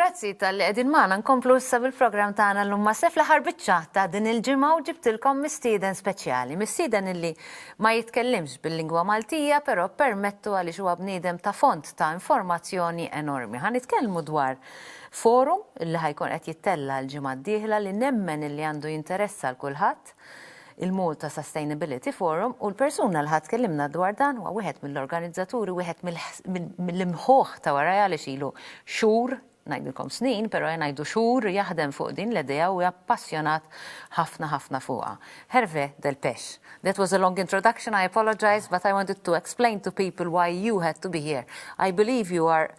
Grazzi tal-li qegħdin magħna nkomplu issa bil-programm tagħna llum ma' Sef l-aħħar biċċa ta' din il-ġimgħa u ġibtilkom mistieden speċjali. Mistieden illi ma jitkellimx bil-lingwa Maltija, però permettu għaliex huwa bniedem ta' font ta' informazzjoni enormi. Ħanitkellmu dwar forum illi ħajkun qed jittella l-ġimgħa d-dieħla li nemmen illi għandu jinteressa l kulħadd, il-Malta Sustainability Forum, u l-persuna li ħatkellimna dwar dan huwa wieħed mill-organizzaturi, wieħed mill-imħuħ ta' warajja li xilu xhur, ngħidilkom snin, però ngħidu xhur jaħdem fuq din l-idea u appassjonat ħafna fuqha. Hervé Del Pesh. That was a long introduction, I apologize, but I wanted to explain to people why you had to be here. I believe you are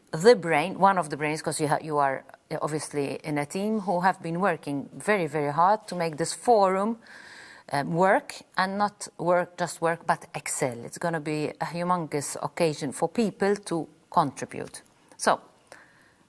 the brain, one of the brains, because you are obviously in a team who have been working very hard to make this forum work, and not just work, but excel. It's going to be a humongous occasion for people to contribute. So,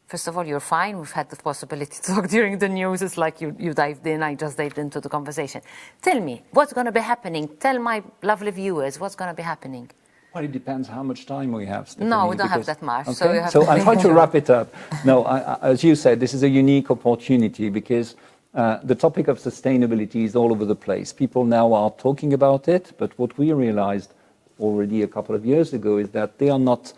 first of all, you're fine. We've had the possibility to talk during the news. It's like you dived in. I just dived into the conversation. Tell me, what's going to be happening? Tell my lovely viewers what's going to be happening. Well, it depends how much time we have, Stephanie. No, we don't have that much. Okay. So, you have so to I'm trying to wrap it up. No, as you said, this is a unique opportunity because the topic of sustainability is all over the place. People now are talking about it, but what we realized already a couple of years ago is that they are not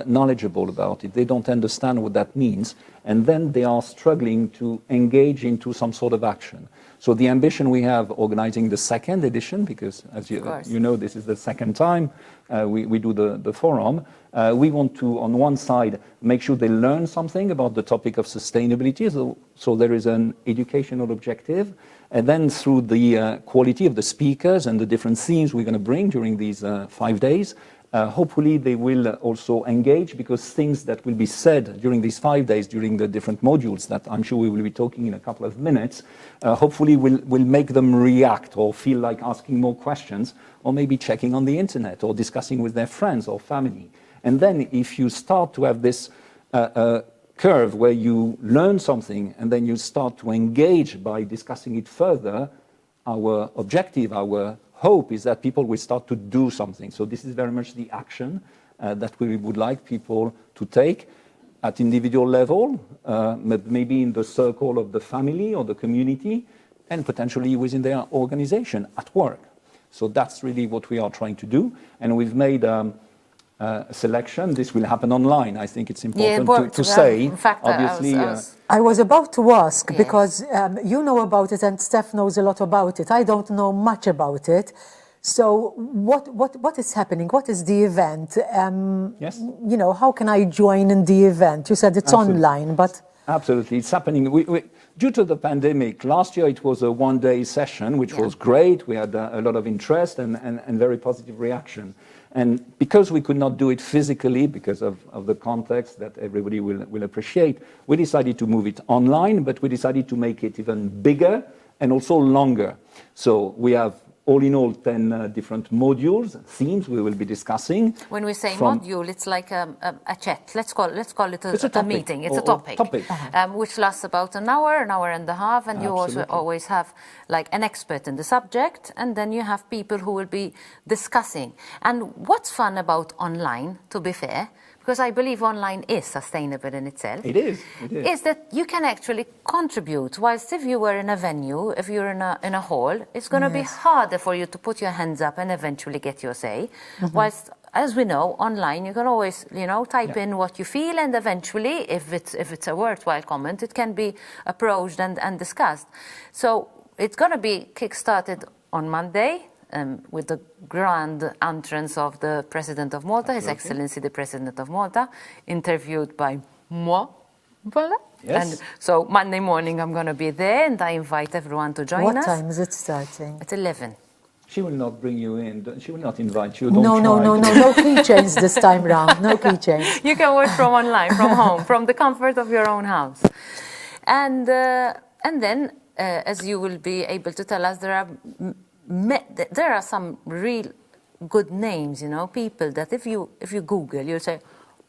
knowledgeable about it. They don't understand what that means, and then they are struggling to engage into some sort of action. So the ambition we have organizing the second edition, because as you know, this is the second time we do the forum, we want to, on one side, make sure they learn something about the topic of sustainability, so there is an educational objective, and then through the quality of the speakers and the different themes we're going to bring during these 5 days, hopefully they will also engage, because things that will be said during these 5 days, during the different modules that I'm sure we will be talking in a couple of minutes, hopefully will make them react or feel like asking more questions, or maybe checking on the internet or discussing with their friends or family. And then if you start to have this curve where you learn something and then you start to engage by discussing it further, our objective, our hope is that people will start to do something. So this is very much the action that we would like people to take at individual level, maybe in the circle of the family or the community, and potentially within their organization at work. So that's really what we are trying to do. And we've made a selection. This will happen online. I think it's important to say. In fact, obviously, I was about to ask, because you know about it and Steph knows a lot about it. I don't know much about it. So what is happening? What is the event? Yes. You know, how can I join in the event? You said it's online, but... Absolutely, it's happening. Due to the pandemic, last year it was a one-day session, which was great. We had a lot of interest and very positive reaction. And because we could not do it physically, because of the context that everybody will appreciate, we decided to move it online, but we decided to make it even bigger and also longer. So we have all in all 10 different modules, themes we will be discussing. When we say module, it's like a chat. Let's call it a meeting. It's a topic. Which lasts about an hour and a half, and you also always have like an expert in the subject, and then you have people who will be discussing. And what's fun about online, to be fair, because I believe online is sustainable in itself. It is. Is that you can actually contribute. Whilst if you were in a venue, if you're in a hall, it's going to be harder for you to put your hands up and eventually get your say. Whilst, as we know, online you can always, type in what you feel, and eventually, if it's a worthwhile comment, it can be approached and discussed. So it's going to be kick-started on Monday. With the grand entrance of the President of Malta, His Excellency the President of Malta, interviewed by moi. Voilà. Yes. And so Monday morning I'm going to be there, and I invite everyone to join us. What time is it starting? At 11. She will not bring you in. She will not invite you. No keychains this time round. No keychains. You can watch from online, from home, from the comfort of your own house. And then, as you will be able to tell us, there are some real good names, people that if you Google, you'll say,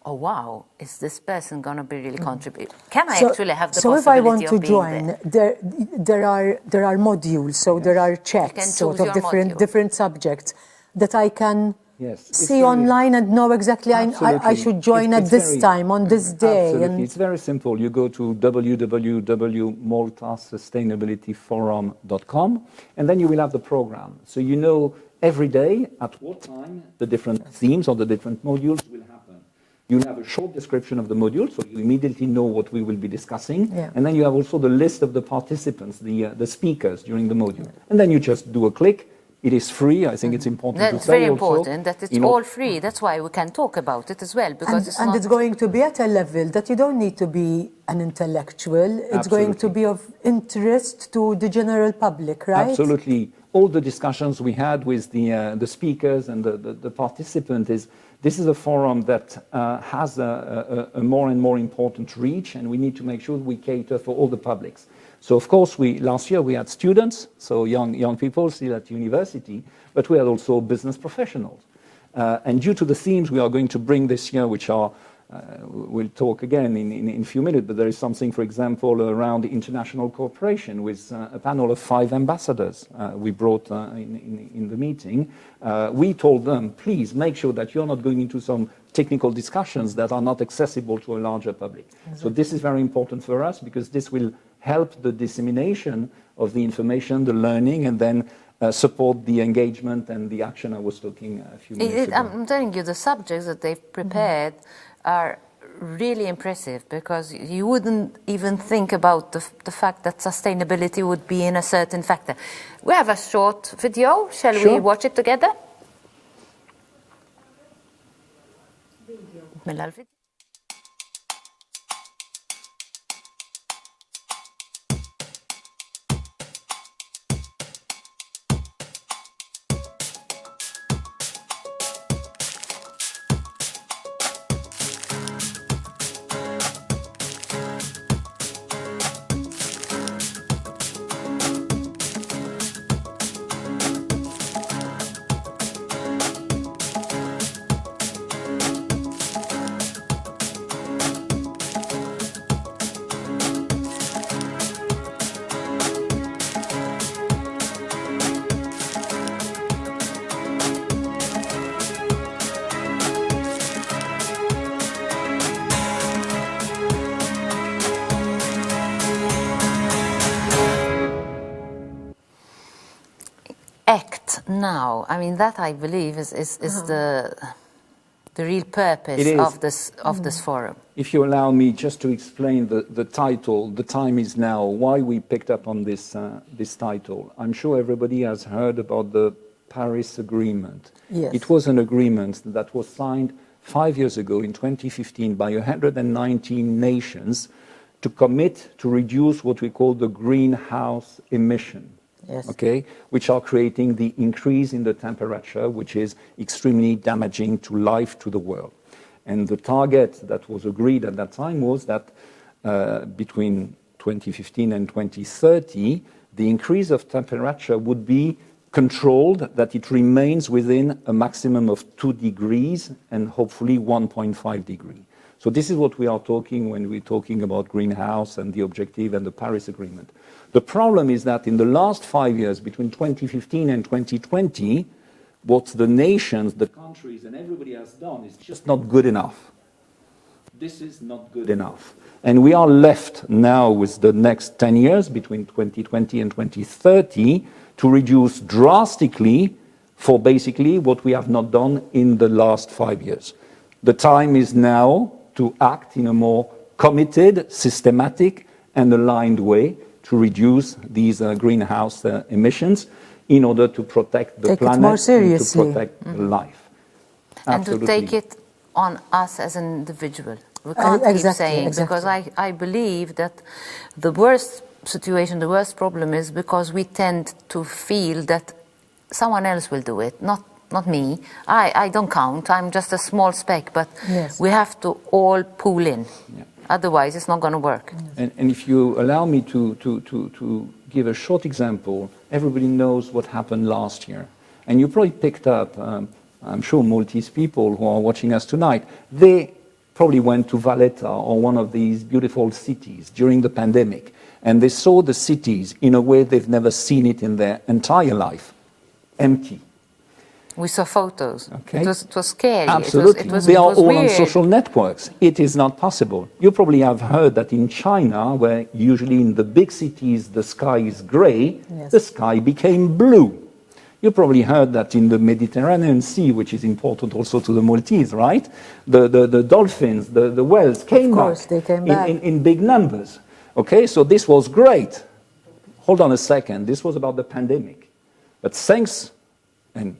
oh wow, is this person going to be really contribute? Can I actually have the possibility of being there? So if I want to join, there are modules, there are chats, sort of different subjects that I can Yes. It's see very- online and know exactly I Absolutely. should join It's at this very- time, on this day? Absolutely. It's very simple. You go to www.maltasustainabilityforum.com, and then you will have the program. So you know every day at what time the different themes or the different modules will happen. You'll have a short description of the module, so you immediately know what we will be discussing. Yeah. And then you have also the list of the participants, the speakers during the module. And then you just do a click. It is free. I think it's important to That's say very also, important that it's you know, all free. That's why we can talk about it as well, because it's And not... it's going to be at a level that you don't need to be an intellectual. It's going to Absolutely. be of interest to the general public, right? Absolutely. All the discussions we had with the speakers and the participants is this is a forum that has a more and more important reach, and we need to make sure we cater for all the publics. So of course, last year we had students, so young people still at university, but we had also business professionals. And due to the themes we are going to bring this year, which are we'll talk again in a few minutes, but there is something, for example, around international cooperation with a panel of 5 ambassadors we brought in the meeting. We told them, please make sure that you're not going into some technical discussions that are not accessible to a larger public. Exactly. So this is very important for us because this will help the dissemination of the information, the learning, and then support the engagement and the action I was talking a few minutes ago. I'm telling you, the subjects that they've prepared are really impressive because you wouldn't even think about the fact that sustainability would be in a certain factor. We have a short video. Shall we watch it together? Video. Act now. I mean, that I believe is the real purpose of this forum. If you allow me just to explain the title, The Time is Now, why we picked up on this title. I'm sure everybody has heard about the Paris Agreement. Yes. It was an agreement that was signed 5 years ago in 2015 by 119 nations to commit to reduce what we call the greenhouse emission. Yes. Okay, which are creating the increase in the temperature, which is extremely damaging to life, to the world. And the target that was agreed at that time was that between 2015 and 2030, the increase of temperature would be controlled, that it remains within a maximum of 2 degrees and hopefully 1.5 degrees. So this is what we are talking when we're talking about greenhouse and the objective and the Paris Agreement. The problem is that in the last 5 years, between 2015 and 2020, what the nations, the countries, and everybody has done is just not good enough. This is not good enough. And we are left now with the next 10 years, between 2020 and 2030, to reduce drastically for basically what we have not done in the last 5 years. The time is now to act in a more committed, systematic, and aligned way to reduce these greenhouse emissions in order to protect the planet more and seriously. to protect life. And to take it on us as an individual. We can't keep saying, because I believe that the worst situation, the worst problem is because we tend to feel that someone else will do it, not me. I don't count. I'm just a small speck, but we have to all pull in. Yeah. Otherwise, it's not going to work. And if you allow me to give a short example, everybody knows what happened last year. And you probably picked up, I'm sure Maltese people who are watching us tonight, they probably went to Valletta or one of these beautiful cities during the pandemic. And they saw the cities in a way they've never seen it in their entire life, empty. We saw photos. Okay. It was scary. Absolutely. It was They are all on weird. social networks. It is not possible. You probably have heard that in China, where usually in the big cities the sky is grey, Yes. the sky became blue. You probably heard that in the Mediterranean Sea, which is important also to the Maltese, right? The dolphins, the whales came Of course, back, they came back. in big numbers. Okay, so this was great. Hold on a second. This was about the pandemic. But thanks, and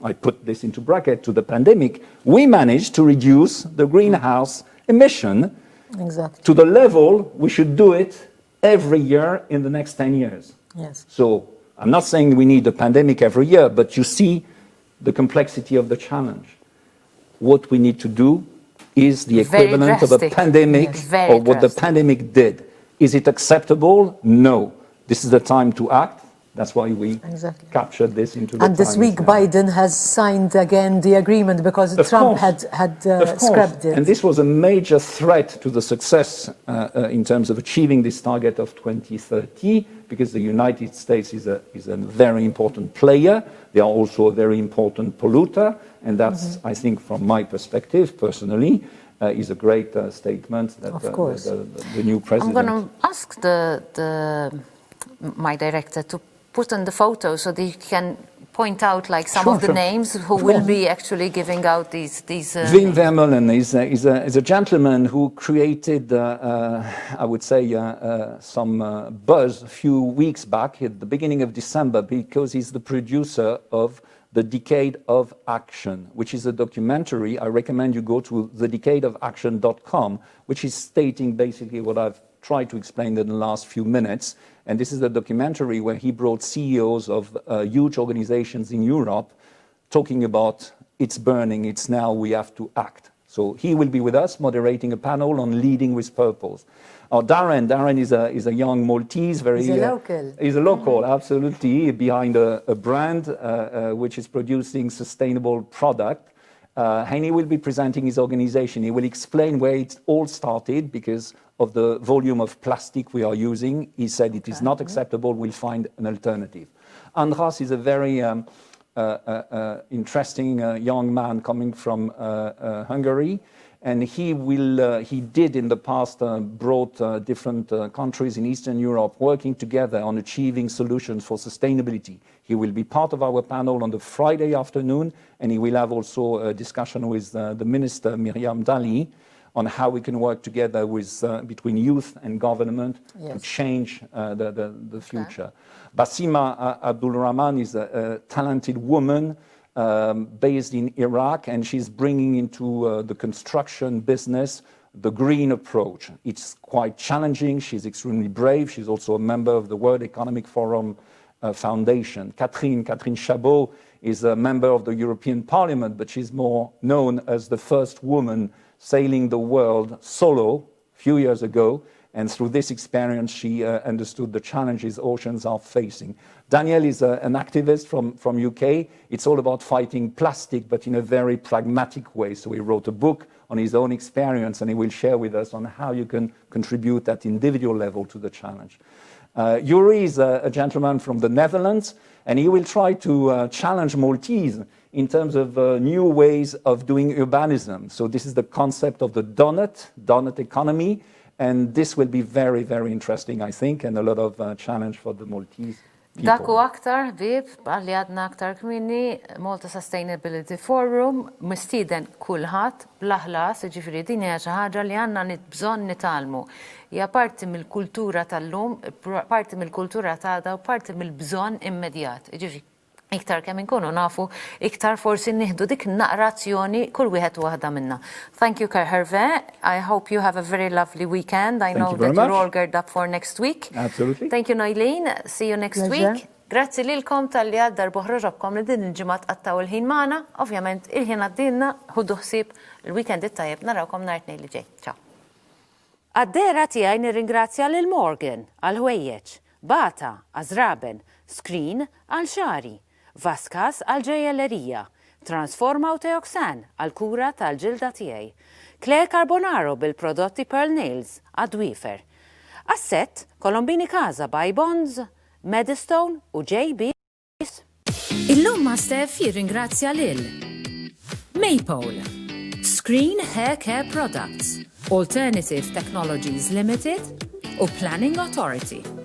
I put this into bracket, to the pandemic, we managed to reduce the greenhouse emission Exactly. to the level we should do it every year in the next 10 years. Yes. So I'm not saying we need a pandemic every year, but you see the complexity of the challenge. What we need to do is the Very equivalent of a drastic. pandemic, Yes. Very or what the drastic. pandemic did. Is it acceptable? No. This is the time to act. That's why we Exactly. captured this into the And this Times week, now. Biden has signed again the agreement because Of Trump course. had Of course. scrapped it. And this was a major threat to the success in terms of achieving this target of 2030, because the United States is a very important player. They are also a very important polluter, and that's, I think, from my perspective, personally, is a great statement that Of course. the new president... I'm going to ask my director to put on the photo so that he can point out like some Sure, of the sure. names who Of will course. be actually giving out these Wim names. Vermeulen is a gentleman who created, I would say, some buzz a few weeks back at the beginning of December, because he's the producer of The Decade of Action, which is a documentary. I recommend you go to thedecadeofaction.com, which is stating basically what I've tried to explain in the last few minutes. And this is a documentary where he brought CEOs of huge organizations in Europe talking about it's burning, it's now, we have to act. So he will be with us moderating a panel on leading with purpose. Darren is a young Maltese, very... He's a local. He's a local, absolutely, behind a brand which is producing sustainable product. And he will be presenting his organization. He will explain where it all started because of the volume of plastic we are using. He said it is not acceptable, we'll find an alternative. Andras is a very interesting young man coming from Hungary, and he did in the past brought different countries in Eastern Europe working together on achieving solutions for sustainability. He will be part of our panel on the Friday afternoon, and he will have also a discussion with the Minister Miriam Dali on how we can work together with, between youth and government to change the future. Basima Abdul Rahman is a talented woman based in Iraq, and she's bringing into the construction business the green approach. It's quite challenging. She's extremely brave. She's also a member of the World Economic Forum Foundation. Catherine Chabot is a member of the European Parliament, but she's more known as the first woman sailing the world solo a few years ago, and through this experience she understood the challenges oceans are facing. Daniel is an activist from UK. It's all about fighting plastic, but in a very pragmatic way. So he wrote a book on his own experience, and he will share with us on how you can contribute at individual level to the challenge. Yuri is a gentleman from the Netherlands, and he will try to challenge Maltese in terms of new ways of doing urbanism. So this is the concept of the donut economy, and this will be very, very interesting, I think, and a lot of challenge for the Maltese people. Dak u aktar, bib, għalli għadna aktar kmini, Malta Sustainability Forum, mistiden kulħadd bl-aħlas, ġifiri din hija xi ħaġa li għandna bżonn nitalmu. Hija parti mill-kultura tal-lum, parti mill-kultura tagħna u parti mill-bżonn immedjat. Ġifiri, iktar kemm inkunu nafu, iktar forsi nieħdu dik naqrazzjoni kull wieħed waħda minna. Thank you, Hervé. I hope you have a very lovely weekend. I know that you're all geared up for next week. Absolutely. Thank you, Noilene. See you next week. Grazzi lilkom tal-li għaddar boħroġobkom li din il-ġimgħat qattaw il-ħin magħna. Ovvjament il-ħin għaddilna ħudu ħsieb il-weekend it-tajjeb narawkom nhar it-tnejn li ġej. Ciao. Għaddera tiegħi nirringrazzja lil Morgan għal ħwejjeġ, Bata għażraben, Screen għal xari, Vaskas għal ġejellerija, Transforma u Teoxan għal kura tal-ġilda tiegħi, Claire Carbonaro bil-prodotti Pearl Nails għad-dwifer, Asset, Colombini Casa by Bonds, Medistone u JB. Illum ma' Steph jirringrazzja lil Maypole, Screen Hair Care Products, Alternative Technologies Limited u Planning Authority.